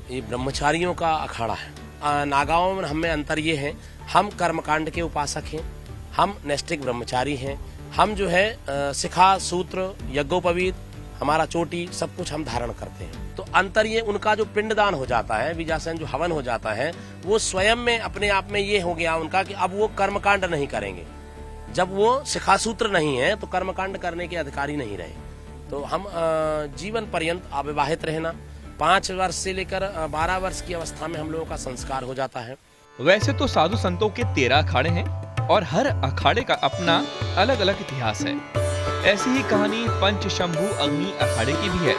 ये ब्रह्मचारियों का अखाड़ा है। नागाओं में हमें अंतर ये है, हम कर्मकांड के उपासक हैं, हम नैष्ठिक ब्रह्मचारी हैं, हम जो है शिखा सूत्र यज्ञोपवीत हमारा चोटी सब कुछ हम धारण करते हैं। तो अंतर ये उनका जो पिंडदान हो जाता है, बीजासन जो हवन हो जाता है, वो स्वयं में अपने आप में ये हो गया उनका कि अब वो कर्मकांड नहीं करेंगे। जब वो शिखा सूत्र नहीं है तो कर्मकांड करने के अधिकारी नहीं रहे। तो हम जीवन पर्यंत अविवाहित रहना, 5 वर्ष से लेकर 12 वर्ष की अवस्था में हम लोगों का संस्कार हो जाता है। वैसे तो साधु संतों के 13 अखाड़े हैं और हर अखाड़े का अपना अलग अलग इतिहास है। ऐसी ही कहानी पंचशंभु अग्नि अखाड़े की भी है।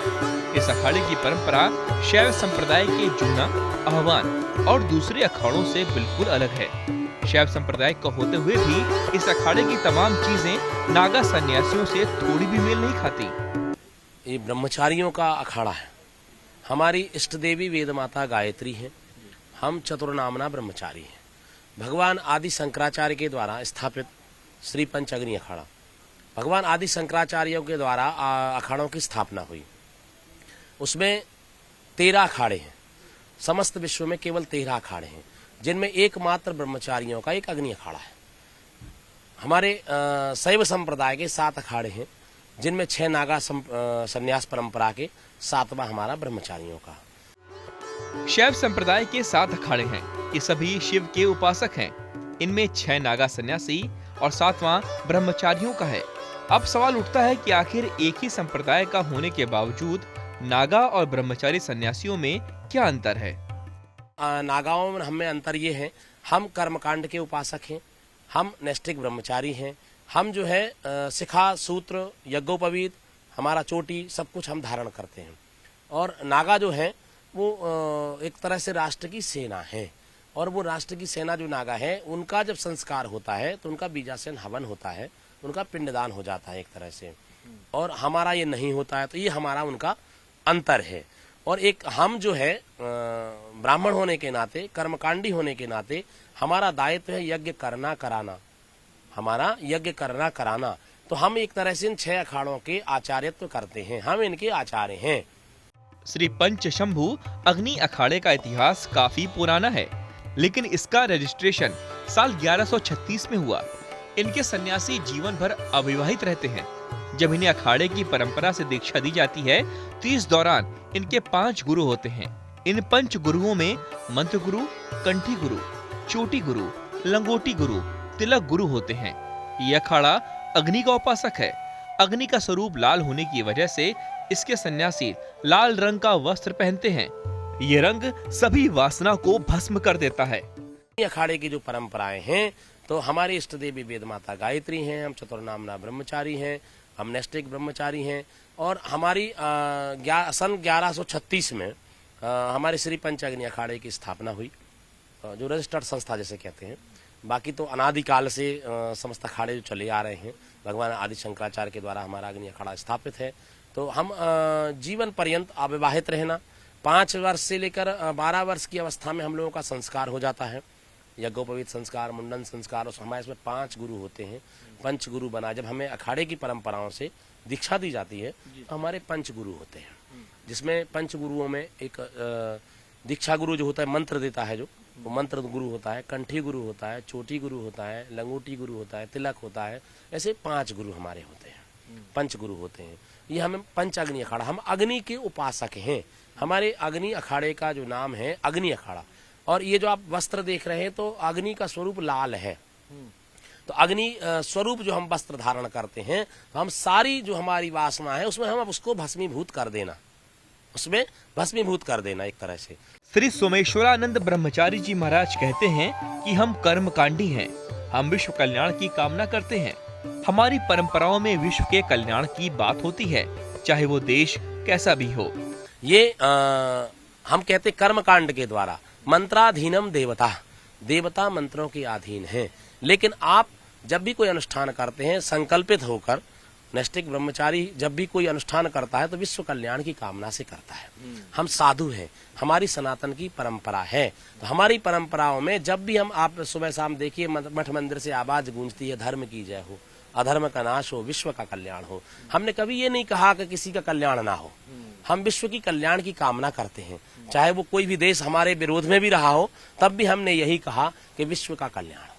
इस अखाड़े की परंपरा शैव संप्रदाय के जूना, आह्वान और दूसरे अखाड़ों से बिल्कुल अलग है। शैव संप्रदाय को होते हुए भी इस अखाड़े की तमाम चीजें नागा सन्यासियों से थोड़ी भी मेल नहीं खाती। ये ब्रह्मचारियों का अखाड़ा है। हमारी इष्ट देवी वेद माता गायत्री है, हम चतुर्नामना ब्रह्मचारी हैं। भगवान आदि शंकराचार्य के द्वारा स्थापित श्री पंच अग्नि अखाड़ा, भगवान आदि शंकराचार्यों के द्वारा अखाड़ों की स्थापना हुई। उसमें 13 अखाड़े हैं। समस्त विश्व में केवल 13 अखाड़े हैं, जिनमें एकमात्र ब्रह्मचारियों का एक अग्नि अखाड़ा है। हमारे शैव संप्रदाय के 7 अखाड़े हैं, जिनमें 6 नागा संन्यास परंपरा के 7वां हमारा ब्रह्मचारियों का। शैव संप्रदाय के 7 अखाड़े हैं। ये सभी शिव के उपासक हैं। इनमें 6 नागा सन्यासी और 7वां ब्रह्मचारियों का है। अब सवाल उठता है कि आखिर एक ही संप्रदाय का होने के बावजूद नागा और ब्रह्मचारी सन्यासियों में क्या अंतर है? नागाओं में हमें अंतर ये है, हम कर्मकांड के उपासक हैं, हम नैष्ठिक ब्रह्मचारी हैं, हम जो है शिखा सूत्र यज्ञोपवीत हमारा चोटी सब कुछ हम धारण करते हैं। और नागा जो है वो एक तरह से राष्ट्र की सेना है, और वो राष्ट्र की सेना जो नागा है उनका जब संस्कार होता है तो उनका बीजासन हवन होता है, उनका पिंडदान हो जाता है एक तरह से, और हमारा ये नहीं होता है। तो ये हमारा उनका अंतर है। और एक हम जो है ब्राह्मण होने के नाते, कर्मकांडी होने के नाते हमारा दायित्व है यज्ञ करना कराना, हमारा यज्ञ करना कराना। तो हम एक तरह से इन 6 अखाड़ों के आचार्यत्व करते हैं, हम इनके आचार्य हैं। श्री पंचशंभु अग्नि अखाड़े का इतिहास काफी पुराना है, लेकिन इसका रजिस्ट्रेशन साल 1136 में हुआ। इनके सन्यासी जीवन भर अविवाहित रहते हैं। जब इन्हें अखाड़े की परंपरा से दीक्षा दी जाती है तो इस दौरान इनके 5 गुरु होते हैं। इन 5 गुरुओं में मंत्र गुरु, कंठी गुरु, चोटी गुरु, लंगोटी गुरु, तिलक गुरु होते हैं। ये अखाड़ा अग्नि का उपासक है। अग्नि का स्वरूप लाल होने की वजह से इसके सन्यासी लाल रंग का वस्त्र पहनते हैं। ये रंग सभी वासना को भस्म कर देता है। अखाड़े की जो परंपराएं हैं, तो हमारी इष्ट देवी वेद माता गायत्री हैं, हम चतुर्नामना ब्रह्मचारी हैं, हम नैष्ठिक ब्रह्मचारी हैं। और हमारी सन 1136 में हमारे श्री पंच अग्नि अखाड़े की स्थापना हुई, जो रजिस्टर्ड संस्था जैसे कहते हैं। बाकी तो अनादिकाल से समस्त अखाड़े जो चले आ रहे हैं, भगवान आदि शंकराचार्य के द्वारा हमारा अग्नि अखाड़ा स्थापित है। तो हम जीवन पर्यंत अविवाहित रहना, 5 वर्ष से लेकर 12 वर्ष की अवस्था में हम लोगों का संस्कार हो जाता है, यज्ञोपवीत संस्कार, मुंडन संस्कार। और हमारे इसमें 5 गुरु होते हैं, पंच गुरु बना। जब हमें अखाड़े की परंपराओं से दीक्षा दी जाती है तो हमारे पंच गुरु होते हैं, जिसमें पंच गुरुओं में एक दीक्षा गुरु जो होता है मंत्र देता है, जो वो मंत्र गुरु होता है, कंठी गुरु होता है, चोटी गुरु होता है, लंगोटी गुरु होता है, तिलक होता है। ऐसे 5 गुरु हमारे होते हैं, पंच गुरु होते हैं। ये हमें पंच अग्नि अखाड़ा, हम अग्नि के उपासक हैं। हमारे अग्नि अखाड़े का जो नाम है अग्नि अखाड़ा। और ये जो आप वस्त्र देख रहे हैं तो अग्नि का स्वरूप लाल है। तो अग्नि स्वरूप जो हम वस्त्र धारण करते हैं, तो हम सारी जो हमारी वासना है उसमें हम उसको भस्मीभूत कर देना, उसमें भस्मीभूत कर देना एक तरह से। श्री सोमेश्वरानंद ब्रह्मचारी जी महाराज कहते हैं कि हम कर्मकांडी हैं, हम विश्व कल्याण की कामना करते हैं। हमारी परंपराओं में विश्व के कल्याण की बात होती है, चाहे वो देश कैसा भी हो। ये हम कहते कर्मकांड के द्वारा मंत्राधीनम देवता, देवता मंत्रों के अधीन हैं। लेकिन आप जब भी कोई अनुष्ठान करते हैं संकल्पित होकर, नैष्ठिक ब्रह्मचारी जब भी कोई अनुष्ठान करता है तो विश्व कल्याण की कामना से करता है। हम साधु हैं, हमारी सनातन की परंपरा है। तो हमारी परंपराओं में जब भी हम, आप सुबह शाम देखिए मठ मंदिर से आवाज गूंजती है धर्म की जय हो, अधर्म का नाश हो, विश्व का कल्याण हो। हमने कभी ये नहीं कहा कि किसी का कल्याण ना हो। हम विश्व की कल्याण की कामना करते हैं, चाहे वो कोई भी देश हमारे विरोध में भी रहा हो, तब भी हमने यही कहा कि विश्व का कल्याण हो।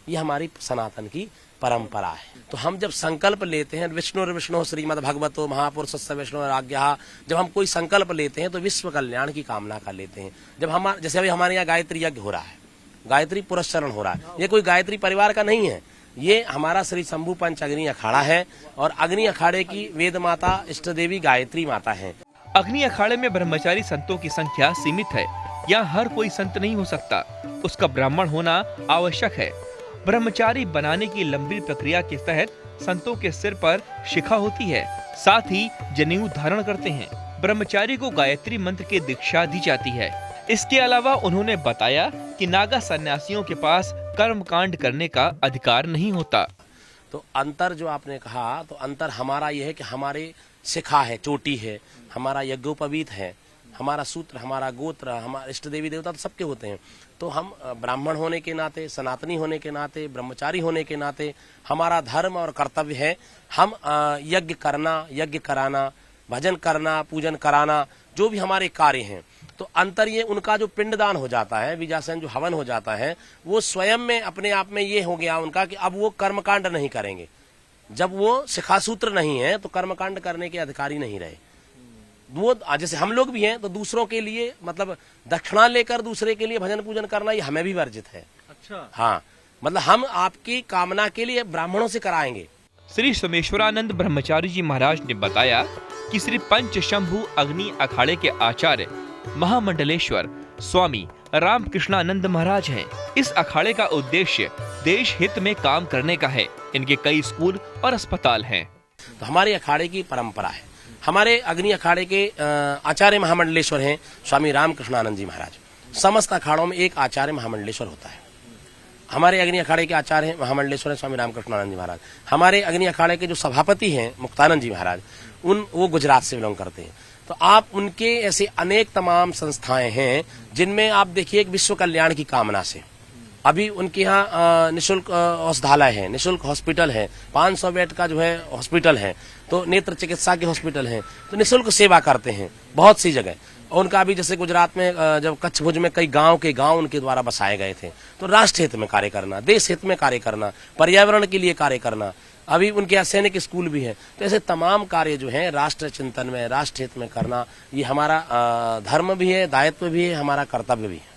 ये हमारी सनातन की परंपरा है। तो हम जब संकल्प लेते हैं, विष्णु श्रीमद् भगवतो महापुरुषस्य विष्णुराज्ञः, जब हम कोई संकल्प लेते हैं तो विश्व कल्याण की कामना कर लेते हैं। जब हम, जैसे अभी हमारे यहाँ गायत्री यज्ञ हो रहा है, गायत्री पुरस्चरण हो रहा है, ये कोई गायत्री परिवार का नहीं है, ये हमारा श्री शंभू पंच अग्नि अखाड़ा है और अग्नि अखाड़े की वेद माता इष्ट देवी गायत्री माता है। अग्नि अखाड़े में ब्रह्मचारी संतों की संख्या सीमित है। यहाँ हर कोई संत नहीं हो सकता, उसका ब्राह्मण होना आवश्यक है। ब्रह्मचारी बनाने की लंबी प्रक्रिया के तहत संतों के सिर पर शिखा होती है, साथ ही जनेऊ धारण करते हैं। ब्रह्मचारी को गायत्री मंत्र की दीक्षा दी जाती है। इसके अलावा उन्होंने बताया कि नागा सन्यासियों के पास कर्म कांड करने का अधिकार नहीं होता। तो अंतर जो आपने कहा, तो अंतर हमारा यह है कि हमारे शिखा है, चोटी है, हमारा यज्ञोपवीत है, हमारा सूत्र, हमारा गोत्र, हमारे इष्ट देवी देवता तो सबके होते हैं। तो हम ब्राह्मण होने के नाते, सनातनी होने के नाते, ब्रह्मचारी होने के नाते हमारा धर्म और कर्तव्य है हम यज्ञ करना, यज्ञ कराना, भजन करना, पूजन कराना, जो भी हमारे कार्य हैं। तो अंतर ये उनका जो पिंडदान हो जाता है, बीजासन जो हवन हो जाता है, वो स्वयं में अपने आप में ये हो गया उनका कि अब वो कर्मकांड नहीं करेंगे। जब वो शिखासूत्र नहीं है तो कर्मकांड करने के अधिकारी नहीं रहे। वो जैसे हम लोग भी हैं तो दूसरों के लिए, मतलब दक्षिणा लेकर दूसरे के लिए भजन पूजन करना ये हमें भी वर्जित है। अच्छा। हाँ, मतलब हम आपकी कामना के लिए ब्राह्मणों से कराएंगे। श्री सोमेश्वरानंद ब्रह्मचारी जी महाराज ने बताया कि श्री पंच शंभु अग्नि अखाड़े के आचार्य महामंडलेश्वर स्वामी रामकृष्णानंद महाराज हैं। इस अखाड़े का उद्देश्य देश हित में काम करने का है। इनके कई स्कूल और अस्पताल हैं। तो हमारे अखाड़े की परंपरा है। हमारे अग्नि अखाड़े के आचार्य महामंडलेश्वर हैं स्वामी रामकृष्णानंद जी महाराज। समस्त अखाड़ों में एक आचार्य महामंडलेश्वर होता है। हमारे अग्नि अखाड़े के आचार्य हैं महामंडलेश्वर स्वामी रामकृष्णानंद जी महाराज। हमारे अग्नि अखाड़े के जो सभापति हैं मुक्तानंद जी महाराज, वो गुजरात से बिलोंग करते हैं। तो आप उनके ऐसे अनेक तमाम संस्थाएं हैं जिनमें आप देखिए एक विश्व कल्याण की कामना से अभी उनके यहाँ निःशुल्क औषधालय है, निःशुल्क हॉस्पिटल है, 500 बेड का जो है हॉस्पिटल है, तो नेत्र चिकित्सा के हॉस्पिटल है, तो निःशुल्क सेवा करते हैं बहुत सी जगह। और उनका भी जैसे गुजरात में जब कच्छ भुज में कई गांव उनके द्वारा बसाए गए थे, तो राष्ट्र हित में कार्य करना, देश हित में कार्य करना, पर्यावरण के लिए कार्य करना। अभी उनके यहाँ सैनिक स्कूल भी है। तो ऐसे तमाम कार्य जो हैं राष्ट्र चिंतन में, राष्ट्र हित में करना, ये हमारा धर्म भी है, दायित्व भी है, हमारा कर्तव्य भी है।